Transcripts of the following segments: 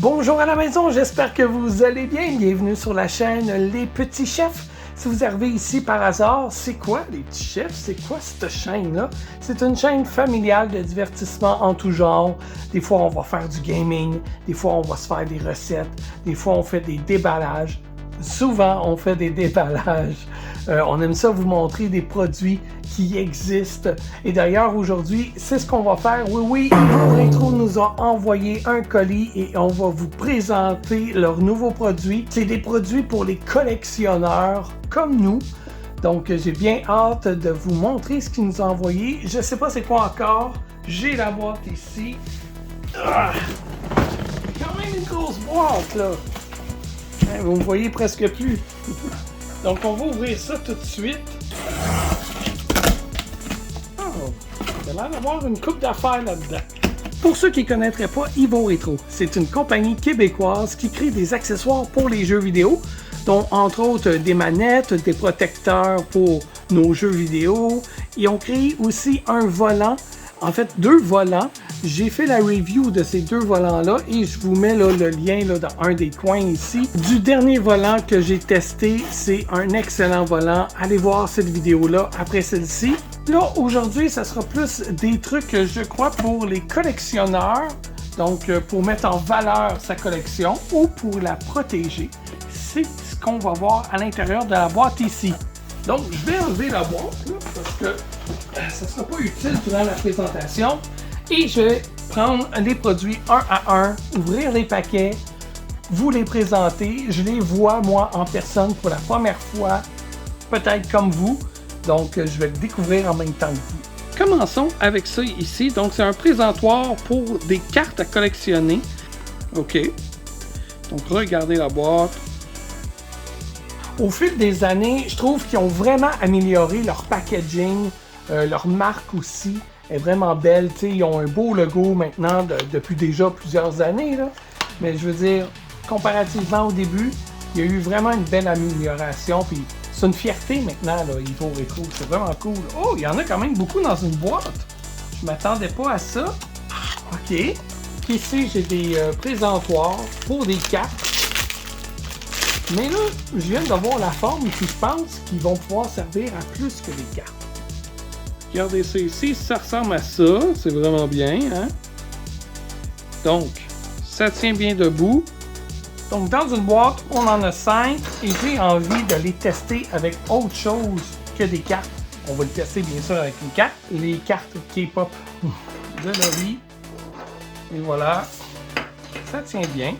Bonjour à la maison, j'espère que vous allez bien. Bienvenue sur la chaîne Les Petits Chefs. Si vous arrivez ici par hasard, c'est quoi Les Petits Chefs? C'est quoi cette chaîne-là? C'est une chaîne familiale de divertissement en tout genre. Des fois, on va faire du gaming, des fois, on va se faire des recettes, des fois, on fait des déballages. Souvent, on fait des déballages. On aime ça vous montrer des produits qui existent. Et d'ailleurs, aujourd'hui, c'est ce qu'on va faire. Oui, Ivo Rétro nous a envoyé un colis et on va vous présenter leurs nouveaux produits. C'est des produits pour les collectionneurs comme nous. Donc, j'ai bien hâte de vous montrer ce qu'ils nous ont envoyé. Je ne sais pas c'est quoi encore. J'ai la boîte ici. Ah! Quand même une grosse boîte, là. Vous me voyez presque plus. Donc, on va ouvrir ça tout de suite. Oh, il a l'air d'avoir une coupe d'affaires là-dedans. Pour ceux qui ne connaîtraient pas Ivo Rétro, c'est une compagnie québécoise qui crée des accessoires pour les jeux vidéo, dont entre autres des manettes, des protecteurs pour nos jeux vidéo. Ils ont créé aussi un volant, en fait 2 volants. J'ai fait la review de ces 2 volants-là et je vous mets là, le lien là, dans un des coins ici. Du dernier volant que j'ai testé, c'est un excellent volant. Allez voir cette vidéo-là après celle-ci. Là, aujourd'hui, ça sera plus des trucs, je crois, pour les collectionneurs. Donc, pour mettre en valeur sa collection ou pour la protéger. C'est ce qu'on va voir à l'intérieur de la boîte ici. Donc, je vais enlever la boîte là, parce que ça ne sera pas utile durant la présentation. Et je vais prendre les produits un à un, ouvrir les paquets, vous les présenter. Je les vois, moi, en personne pour la première fois, peut-être comme vous. Donc, je vais le découvrir en même temps que vous. Commençons avec ça ici. Donc, c'est un présentoir pour des cartes à collectionner. OK. Donc, regardez la boîte. Au fil des années, je trouve qu'ils ont vraiment amélioré leur packaging, leur marque aussi est vraiment belle. T'sais, ils ont un beau logo maintenant depuis déjà plusieurs années. Là. Mais je veux dire, comparativement au début, il y a eu vraiment une belle amélioration. Puis c'est une fierté maintenant, là, Ivo Rétro. C'est vraiment cool. Oh, il y en a quand même beaucoup dans une boîte. Je m'attendais pas à ça. OK. Ici, j'ai des présentoirs pour des cartes. Mais là, je viens de voir la forme et je pense qu'ils vont pouvoir servir à plus que des cartes. Regardez ça ici, ça ressemble à ça, c'est vraiment bien, hein? Donc, ça tient bien debout. Donc, dans une boîte, on en a 5 et j'ai envie de les tester avec autre chose que des cartes. On va le tester bien sûr avec les cartes K-pop de Lori. Et voilà, ça tient bien.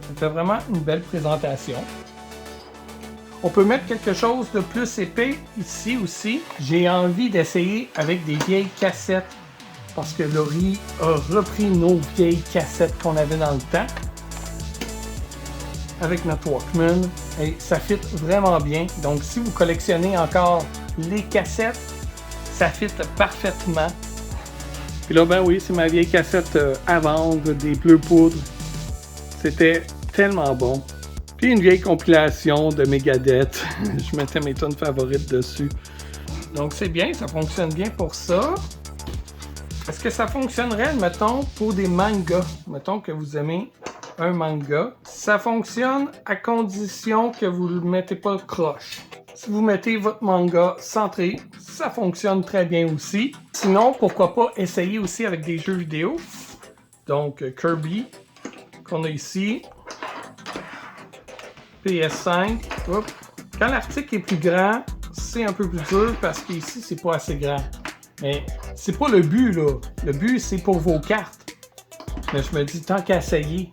Ça fait vraiment une belle présentation. On peut mettre quelque chose de plus épais ici aussi. J'ai envie d'essayer avec des vieilles cassettes parce que Lori a repris nos vieilles cassettes qu'on avait dans le temps avec notre Walkman et ça fit vraiment bien. Donc si vous collectionnez encore les cassettes, ça fit parfaitement. Puis là, ben oui, c'est ma vieille cassette à vendre des Bleu Poudre. C'était tellement bon. Puis une vieille compilation de Megadeth. Je mettais mes tunes favorites dessus. Donc c'est bien, ça fonctionne bien pour ça. Est-ce que ça fonctionnerait, mettons, pour des mangas? Mettons que vous aimez un manga. Ça fonctionne à condition que vous ne le mettez pas croche. Si vous mettez votre manga centré, ça fonctionne très bien aussi. Sinon, pourquoi pas essayer aussi avec des jeux vidéo. Donc Kirby, qu'on a ici. PS5. Oups. Quand l'article est plus grand, c'est un peu plus dur parce qu'ici, c'est pas assez grand. Mais c'est pas le but, là. Le but, c'est pour vos cartes. Mais je me dis, tant qu'à essayer,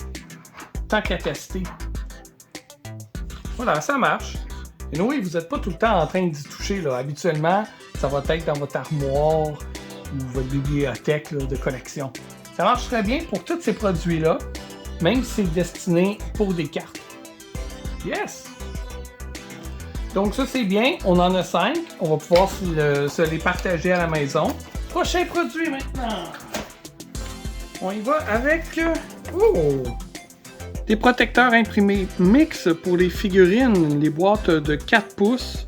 tant qu'à tester. Voilà, ça marche. Et oui, vous n'êtes pas tout le temps en train d'y toucher, là. Habituellement, ça va être dans votre armoire ou votre bibliothèque là, de collection. Ça marche très bien pour tous ces produits-là, même si c'est destiné pour des cartes. Yes! Donc ça c'est bien, on en a 5, on va pouvoir se les partager à la maison. Prochain produit maintenant! On y va avec des protecteurs imprimés mix pour les figurines, les boîtes de 4 pouces.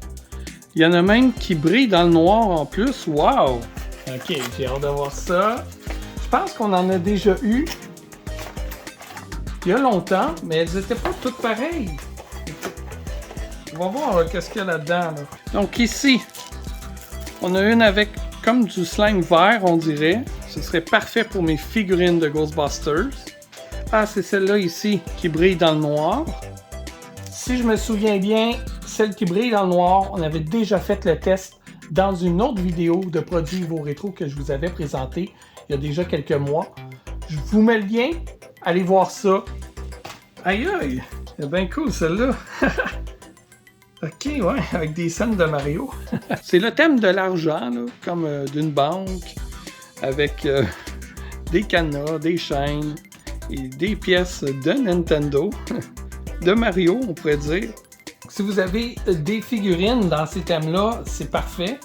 Il y en a même qui brillent dans le noir en plus, wow! Ok, j'ai hâte de voir ça. Je pense qu'on en a déjà eu. il y a longtemps, mais elles n'étaient pas toutes pareilles. On va voir qu'est-ce qu'il y a là-dedans. Là. Donc ici, on a une avec comme du slime vert, on dirait. Ce serait parfait pour mes figurines de Ghostbusters. Ah, c'est celle-là ici qui brille dans le noir. Si je me souviens bien, celle qui brille dans le noir, on avait déjà fait le test dans une autre vidéo de produits Evo Rétro que je vous avais présenté il y a déjà quelques mois. Je vous mets le lien, allez voir ça. Aïe aïe, c'est bien cool celle-là. Ok, ouais, avec des scènes de Mario. C'est le thème de l'argent, là, comme d'une banque, avec des cadenas, des chaînes et des pièces de Nintendo, de Mario, on pourrait dire. Si vous avez des figurines dans ces thèmes-là, c'est parfait.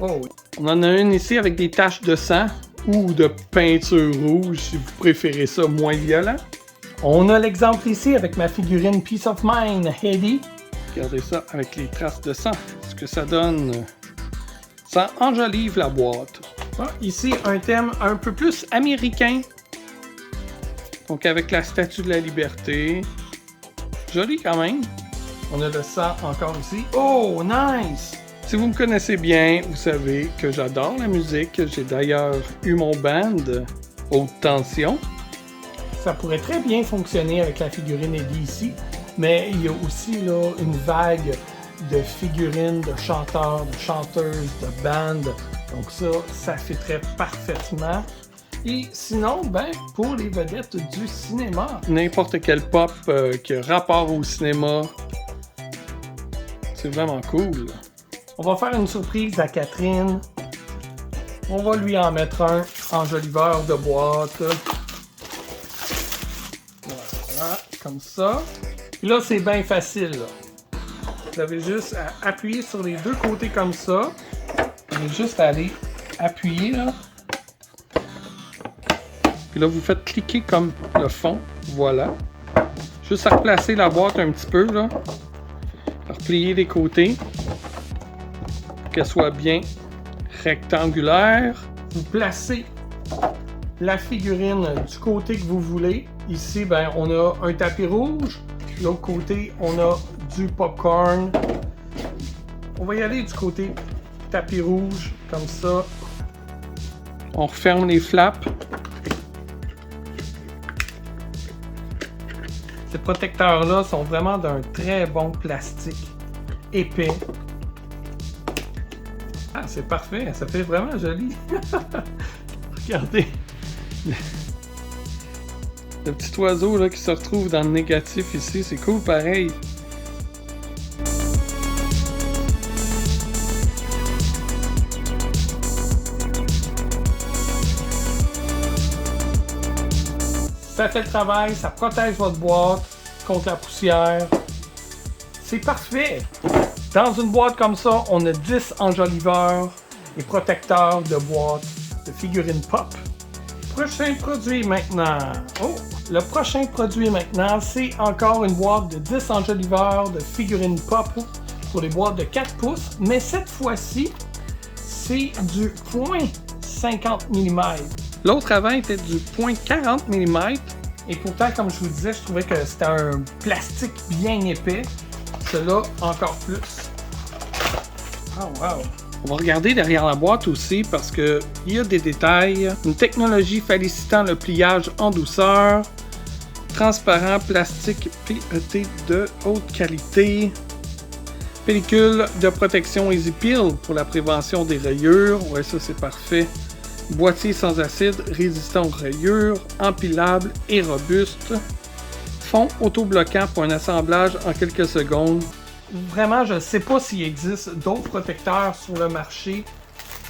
Oh oui. On en a une ici avec des taches de sang ou de peinture rouge, si vous préférez ça moins violent. On a l'exemple ici avec ma figurine Peace of Mind, Heidi. Regardez ça avec les traces de sang. Ce que ça donne, ça enjolive la boîte. Ah, ici, un thème un peu plus américain. Donc avec la Statue de la Liberté. Joli quand même. On a le sang encore ici. Oh, nice! Si vous me connaissez bien, vous savez que j'adore la musique. J'ai d'ailleurs eu mon band Haute Tension. Ça pourrait très bien fonctionner avec la figurine Eddie ici. Mais il y a aussi là, une vague de figurines, de chanteurs, de chanteuses, de bandes. Donc ça fitterait parfaitement. Et sinon, ben, pour les vedettes du cinéma, n'importe quel pop qui a rapport au cinéma, c'est vraiment cool. On va faire une surprise à Catherine. On va lui en mettre un enjoliveur de boîte. Voilà, comme ça. Et là, c'est bien facile. Là. Vous avez juste à appuyer sur les deux côtés comme ça. Vous avez juste à aller appuyer là. Puis là, vous faites cliquer comme le fond. Voilà. Juste à replacer la boîte un petit peu là. À replier les côtés. Pour qu'elle soit bien rectangulaire. Vous placez la figurine du côté que vous voulez. Ici, ben, on a un tapis rouge. De l'autre côté, on a du popcorn. On va y aller du côté tapis rouge, comme ça. On referme les flaps. Ces protecteurs-là sont vraiment d'un très bon plastique épais. Ah, c'est parfait, ça fait vraiment joli. Regardez. Le petit oiseau là, qui se retrouve dans le négatif ici, c'est cool pareil. Ça fait le travail, ça protège votre boîte contre la poussière. C'est parfait! Dans une boîte comme ça, on a 10 enjoliveurs et protecteurs de boîte de figurines pop. Prochain produit maintenant. Oh! Le prochain produit maintenant, c'est encore une boîte de 10 enjoliveurs de figurines pop pour les boîtes de 4 pouces. Mais cette fois-ci, c'est du 0.50 mm. L'autre avant était du 0.40 mm. Et pourtant, comme je vous disais, je trouvais que c'était un plastique bien épais. Celui-là, encore plus. Oh wow! On va regarder derrière la boîte aussi parce qu'il y a des détails. Une technologie facilitant le pliage en douceur. Transparent, plastique PET de haute qualité. Pellicule de protection Easy Peel pour la prévention des rayures. Ouais, ça c'est parfait. Boîtier sans acide, résistant aux rayures, empilable et robuste. Fond autobloquant pour un assemblage en quelques secondes. Vraiment, je ne sais pas s'il existe d'autres protecteurs sur le marché,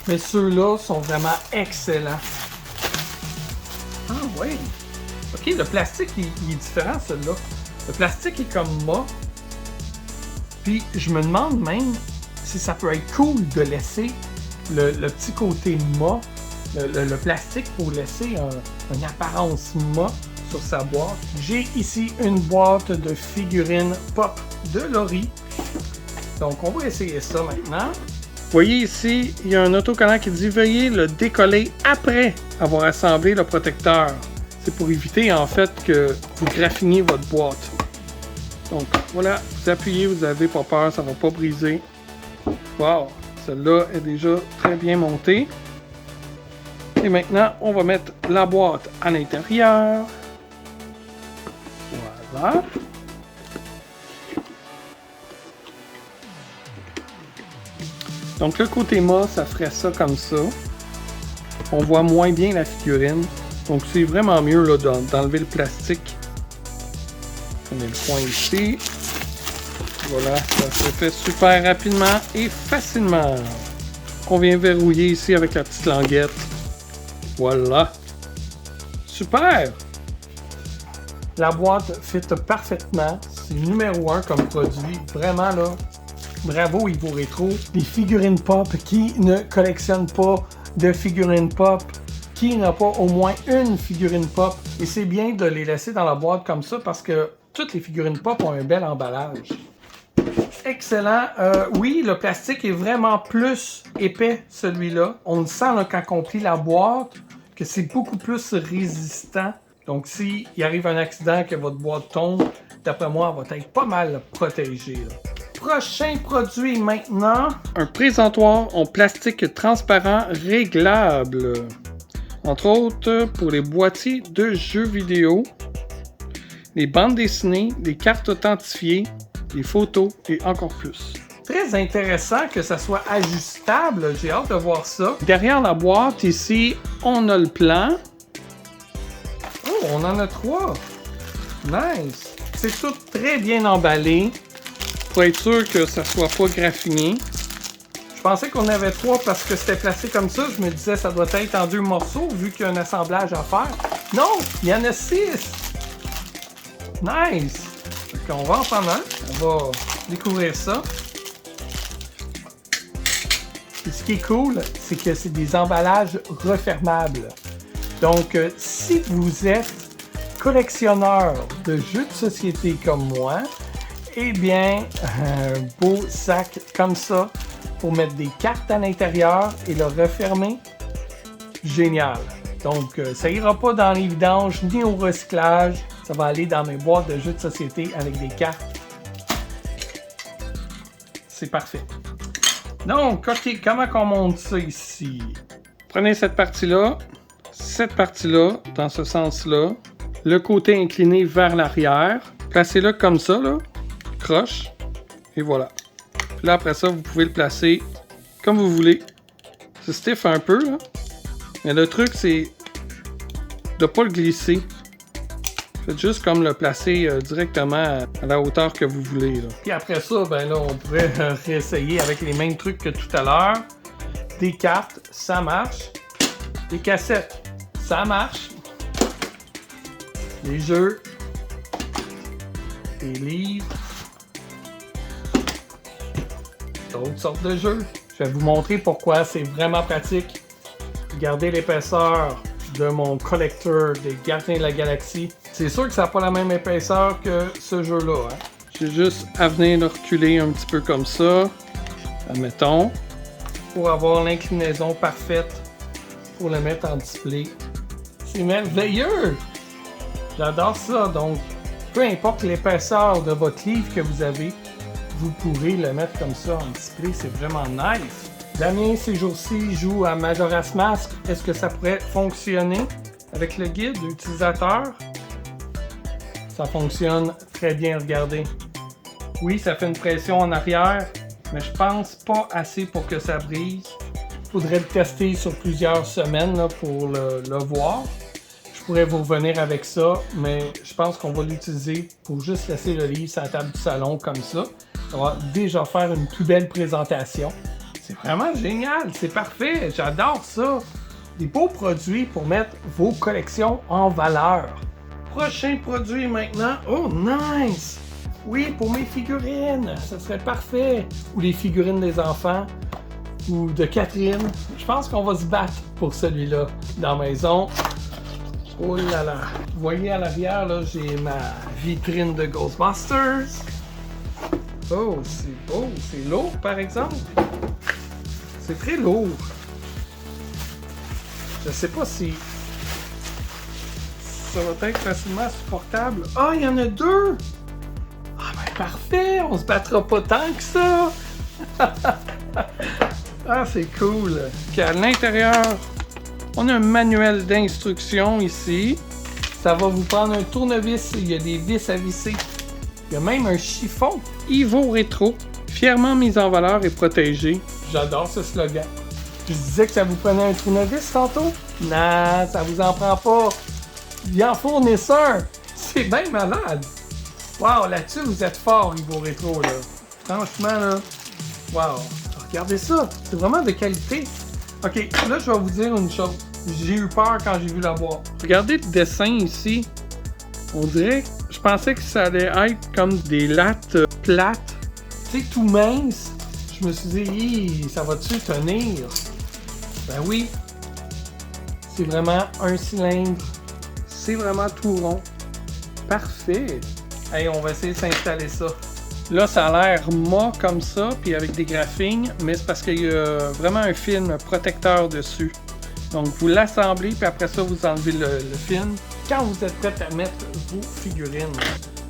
mais ceux-là sont vraiment excellents. Ah oui! Ok, le plastique il est différent, celui-là. Le plastique est comme mat. Puis je me demande même si ça peut être cool de laisser le petit côté mat, le plastique pour laisser une apparence mat sur sa boîte. J'ai ici une boîte de figurines pop de Laurie. Donc on va essayer ça maintenant. Vous voyez ici, il y a un autocollant qui dit « Veuillez le décoller après avoir assemblé le protecteur ». C'est pour éviter en fait que vous graffiniez votre boîte. Donc voilà, vous appuyez, vous n'avez pas peur, ça ne va pas briser. Wow, celle-là est déjà très bien montée. Et maintenant, on va mettre la boîte à l'intérieur. Voilà. Donc le côté mât, ça ferait ça comme ça. On voit moins bien la figurine. Donc c'est vraiment mieux là, d'enlever le plastique. On met le coin ici. Voilà, ça se fait super rapidement et facilement. On vient verrouiller ici avec la petite languette. Voilà. Super! La boîte fit parfaitement. C'est numéro 1 comme produit. Vraiment là, bravo Evo Retro. Les figurines pop, qui ne collectionne pas de figurines pop, qui n'a pas au moins une figurine pop. Et c'est bien de les laisser dans la boîte comme ça parce que toutes les figurines pop ont un bel emballage. Excellent. Oui, le plastique est vraiment plus épais, celui-là. On le sent là, quand on plie la boîte, que c'est beaucoup plus résistant. Donc, s'il arrive un accident, que votre boîte tombe, d'après moi, elle va être pas mal protégée. Là. Prochain produit maintenant. Un présentoir en plastique transparent réglable. Entre autres, pour les boîtiers de jeux vidéo, les bandes dessinées, les cartes authentifiées, les photos et encore plus. Très intéressant que ça soit ajustable. J'ai hâte de voir ça. Derrière la boîte, ici, on a le plan. Oh, on en a 3. Nice. C'est tout très bien emballé pour être sûr que ça soit pas graffiné. Je pensais qu'on avait 3 parce que c'était placé comme ça. Je me disais ça doit être en 2 morceaux vu qu'il y a un assemblage à faire. Non, il y en a 6. Nice. Donc, on va en prendre un. On va découvrir ça. Et ce qui est cool, c'est que c'est des emballages refermables. Donc, si vous êtes collectionneur de jeux de société comme moi, eh bien, un beau sac comme ça pour mettre des cartes à l'intérieur et le refermer, génial. Donc, ça ira pas dans les vidanges ni au recyclage. Ça va aller dans mes boîtes de jeux de société avec des cartes. C'est parfait. Donc, OK, comment on monte ça ici? Prenez cette partie-là, dans ce sens-là, le côté incliné vers l'arrière, placez-le comme ça, là, croche, et voilà. Puis là, après ça, vous pouvez le placer comme vous voulez. C'est stiff un peu, là. Mais le truc, c'est de ne pas le glisser. Faites juste comme le placer directement à la hauteur que vous voulez. Là. Puis après ça, ben là, on pourrait réessayer avec les mêmes trucs que tout à l'heure. Des cartes, ça marche. Des cassettes, ça marche. Des jeux. Des livres. D'autres sortes de jeux. Je vais vous montrer pourquoi c'est vraiment pratique. Regardez l'épaisseur de mon collector des Gardiens de la Galaxie. C'est sûr que ça n'a pas la même épaisseur que ce jeu-là. Hein? J'ai juste à venir le reculer un petit peu comme ça, admettons, pour avoir l'inclinaison parfaite pour le mettre en display. C'est merveilleux! J'adore ça. Donc, peu importe l'épaisseur de votre livre que vous avez, vous pourrez le mettre comme ça en display. C'est vraiment nice. Damien, ces jours-ci, joue à Majora's Mask. Est-ce que ça pourrait fonctionner avec le guide utilisateur? Ça fonctionne très bien, regardez. Oui, ça fait une pression en arrière, mais je pense pas assez pour que ça brise. Il faudrait le tester sur plusieurs semaines là, pour le voir. Je pourrais vous revenir avec ça, mais je pense qu'on va l'utiliser pour juste laisser le livre sur la table du salon comme ça. Ça va déjà faire une plus belle présentation. C'est vraiment génial, c'est parfait, j'adore ça. Des beaux produits pour mettre vos collections en valeur. Prochain produit maintenant. Oh, nice! Oui, pour mes figurines, ça serait parfait. Ou les figurines des enfants, ou de Catherine. Je pense qu'on va se battre pour celui-là dans la maison. Oh là là! Vous voyez à l'arrière, là, j'ai ma vitrine de Ghostbusters. Oh, c'est beau, c'est lourd par exemple. C'est très lourd. Je sais pas si ça va être facilement supportable. Ah, il y en a deux! Ah, ben parfait! On se battra pas tant que ça! Ah, c'est cool! Puis à l'intérieur, on a un manuel d'instruction ici. Ça va vous prendre un tournevis. Il y a des vis à visser. Il y a même un chiffon. Ivo Rétro, fièrement mis en valeur et protégé. J'adore ce slogan. Je disais que ça vous prenait un tournevis tantôt? Non, ça vous en prend pas. Il en fournisse un. C'est bien malade. Wow, là-dessus, vous êtes fort, Ivo Rétro, là. Franchement, là. Wow. Regardez ça. C'est vraiment de qualité. OK, là, je vais vous dire une chose. J'ai eu peur quand j'ai vu la boîte. Regardez le dessin ici. On dirait, je pensais que ça allait être comme des lattes plates. Tu sais, tout mince. Je me suis dit, ça va-tu tenir? Ben oui. C'est vraiment un cylindre. C'est vraiment tout rond. Parfait. Hey, on va essayer de s'installer ça. Là, ça a l'air mat comme ça, puis avec des graphines, mais c'est parce qu'il y a vraiment un film protecteur dessus. Donc, vous l'assemblez, puis après ça, vous enlevez le film quand vous êtes prêt à mettre vos figurines.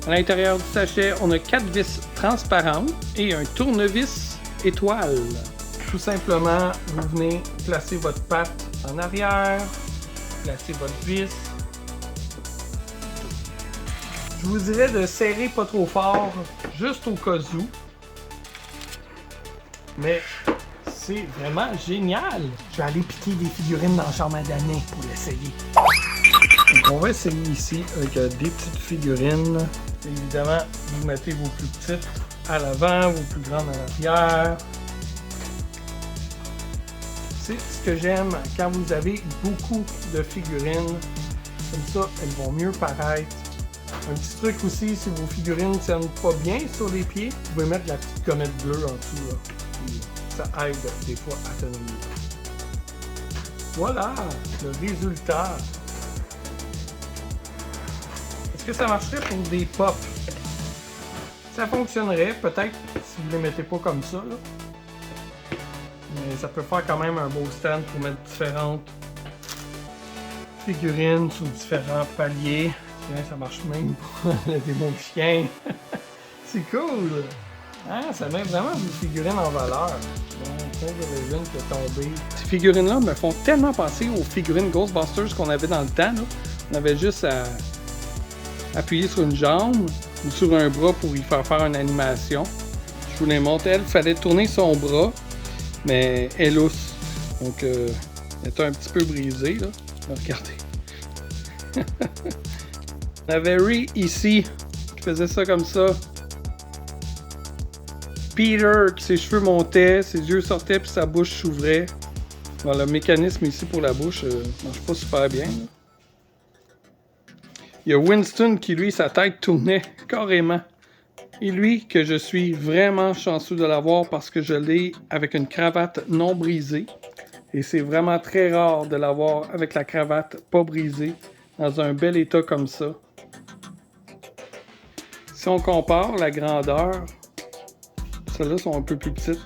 À l'intérieur du sachet, on a 4 vis transparentes et un tournevis étoile. Tout simplement, vous venez placer votre patte en arrière, placer votre vis. Je vous dirais de serrer pas trop fort, juste au cas où. Mais c'est vraiment génial! Je vais aller piquer des figurines dans le chambre à Danet pour l'essayer. Donc on va essayer ici avec des petites figurines. Évidemment, vous mettez vos plus petites à l'avant, vos plus grandes à l'arrière. C'est ce que j'aime quand vous avez beaucoup de figurines. Comme ça, elles vont mieux paraître. Un petit truc aussi, si vos figurines ne tiennent pas bien sur les pieds, vous pouvez mettre la petite gommette bleue en dessous. Là. Puis ça aide des fois à tenir. Voilà le résultat. Est-ce que ça marcherait pour des pops? Ça fonctionnerait peut-être si vous ne les mettez pas comme ça. Là. Mais ça peut faire quand même un beau stand pour mettre différentes figurines sur différents paliers. Tiens, ça marche même pour des bons chiens. C'est cool! Hein, ça met vraiment des figurines en valeur. Bon, de résine qui est tombée. Ces figurines-là me font tellement penser aux figurines Ghostbusters qu'on avait dans le temps. Là. On avait juste à appuyer sur une jambe ou sur un bras pour y faire une animation. Je vous les montre. Elle, il fallait tourner son bras, mais elle est lousse. Donc, elle est un petit peu brisée. Là. Regardez. On avait Ray ici, qui faisait ça comme ça. Peter, qui ses cheveux montaient, ses yeux sortaient puis sa bouche s'ouvrait. Bon, le mécanisme ici pour la bouche marche pas super bien. Là. Il y a Winston qui, lui, sa tête tournait carrément. Et lui, que je suis vraiment chanceux de l'avoir parce que je l'ai avec une cravate non brisée. Et c'est vraiment très rare de l'avoir avec la cravate pas brisée, dans un bel état comme ça. Si on compare la grandeur, celles-là sont un peu plus petites.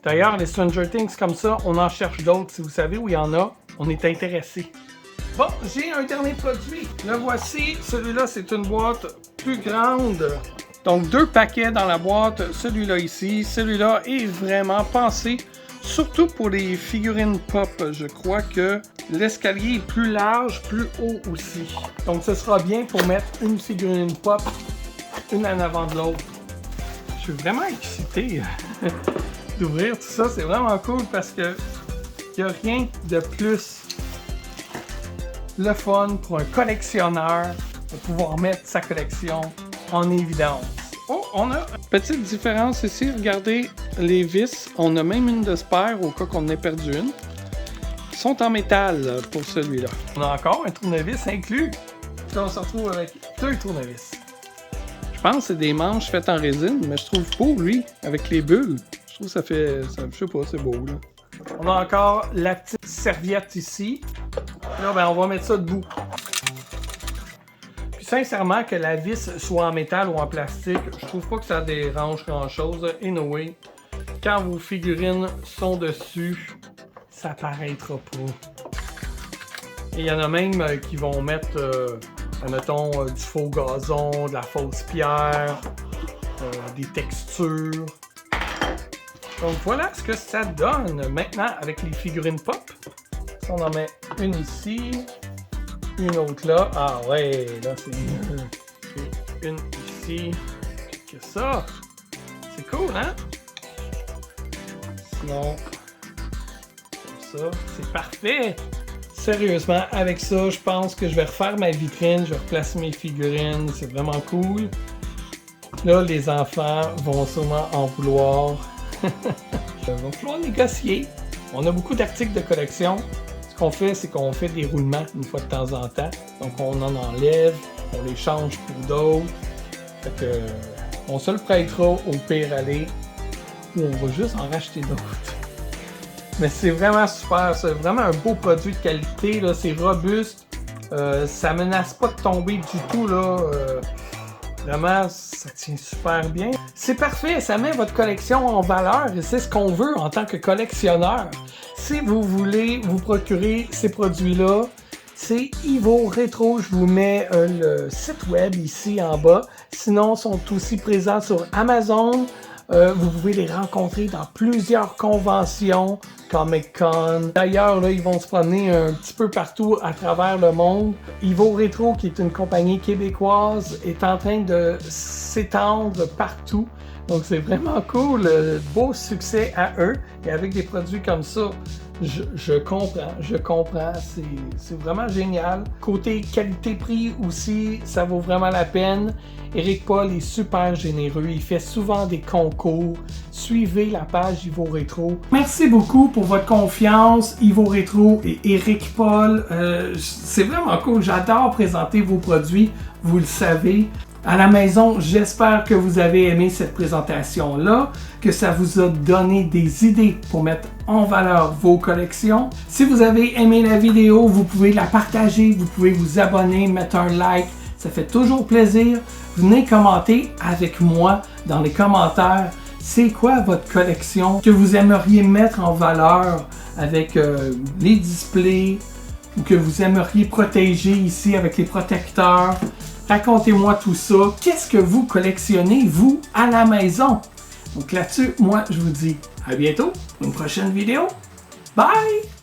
D'ailleurs, les Stranger Things comme ça, on en cherche d'autres. Si vous savez où il y en a, on est intéressé. Bon, j'ai un dernier produit. Le voici. Celui-là, c'est une boîte plus grande. Donc, 2 paquets dans la boîte. Celui-là ici. Celui-là est vraiment pensé, surtout pour les figurines pop. Je crois que l'escalier est plus large, plus haut aussi. Donc, ce sera bien pour mettre une figurine pop, une en avant de l'autre. Je suis vraiment excité d'ouvrir tout ça. C'est vraiment cool parce que il n'y a rien de plus le fun pour un collectionneur de pouvoir mettre sa collection en évidence. Oh, on a une petite différence ici. Regardez les vis. On a même une de spare au cas qu'on en ait perdu une. Ils sont en métal pour celui-là. On a encore un tournevis inclus. Là, on se retrouve avec 2 tournevis. Je pense que c'est des manches faites en résine, mais je trouve beau, lui, avec les bulles. Je trouve que ça fait... je sais pas, c'est beau, là. On a encore la petite serviette ici. Là, ben, on va mettre ça debout. Puis sincèrement, que la vis soit en métal ou en plastique, je trouve pas que ça dérange grand-chose. Anyway, quand vos figurines sont dessus, ça paraîtra pas. Et il y en a même qui vont mettre Admettons du faux gazon, de la fausse pierre, des textures. Donc voilà ce que ça donne maintenant avec les figurines pop. Si on en met une ici, une autre là. Ah ouais, là c'est mieux. Une ici. Que ça. C'est cool, hein? Sinon, comme ça, c'est parfait. Sérieusement, avec ça, je pense que je vais refaire ma vitrine, je vais replacer mes figurines, c'est vraiment cool. Là, les enfants vont sûrement en vouloir. Il va falloir négocier. On a beaucoup d'articles de collection. Ce qu'on fait, c'est qu'on fait des roulements une fois de temps en temps. Donc, on en enlève, on les change pour d'autres. Fait que, on se le prêtera au pire aller, ou on va juste en racheter d'autres. Mais c'est vraiment super, c'est vraiment un beau produit de qualité, là, c'est robuste, ça menace pas de tomber du tout, là, vraiment ça tient super bien. C'est parfait, ça met votre collection en valeur et c'est ce qu'on veut en tant que collectionneur. Si vous voulez vous procurer ces produits-là, c'est Ivo Rétro, je vous mets le site web ici en bas. Sinon, ils sont aussi présents sur Amazon. Vous pouvez les rencontrer dans plusieurs conventions, Comic-Con. D'ailleurs, là, ils vont se promener un petit peu partout à travers le monde. Ivo Rétro, qui est une compagnie québécoise, est en train de s'étendre partout. Donc, c'est vraiment cool. Beau succès à eux. Et avec des produits comme ça, je comprends. C'est vraiment génial. Côté qualité-prix aussi, ça vaut vraiment la peine. Éric Paul est super généreux, il fait souvent des concours. Suivez la page Ivo Rétro. Merci beaucoup pour votre confiance, Ivo Rétro et Éric Paul. C'est vraiment cool, j'adore présenter vos produits, vous le savez. À la maison, j'espère que vous avez aimé cette présentation-là, que ça vous a donné des idées pour mettre en valeur vos collections. Si vous avez aimé la vidéo, vous pouvez la partager, vous pouvez vous abonner, mettre un like, ça fait toujours plaisir. Venez commenter avec moi dans les commentaires. C'est quoi votre collection que vous aimeriez mettre en valeur avec les displays ou que vous aimeriez protéger ici avec les protecteurs? Racontez-moi tout ça. Qu'est-ce que vous collectionnez, vous, à la maison? Donc là-dessus, moi, je vous dis à bientôt pour une prochaine vidéo. Bye!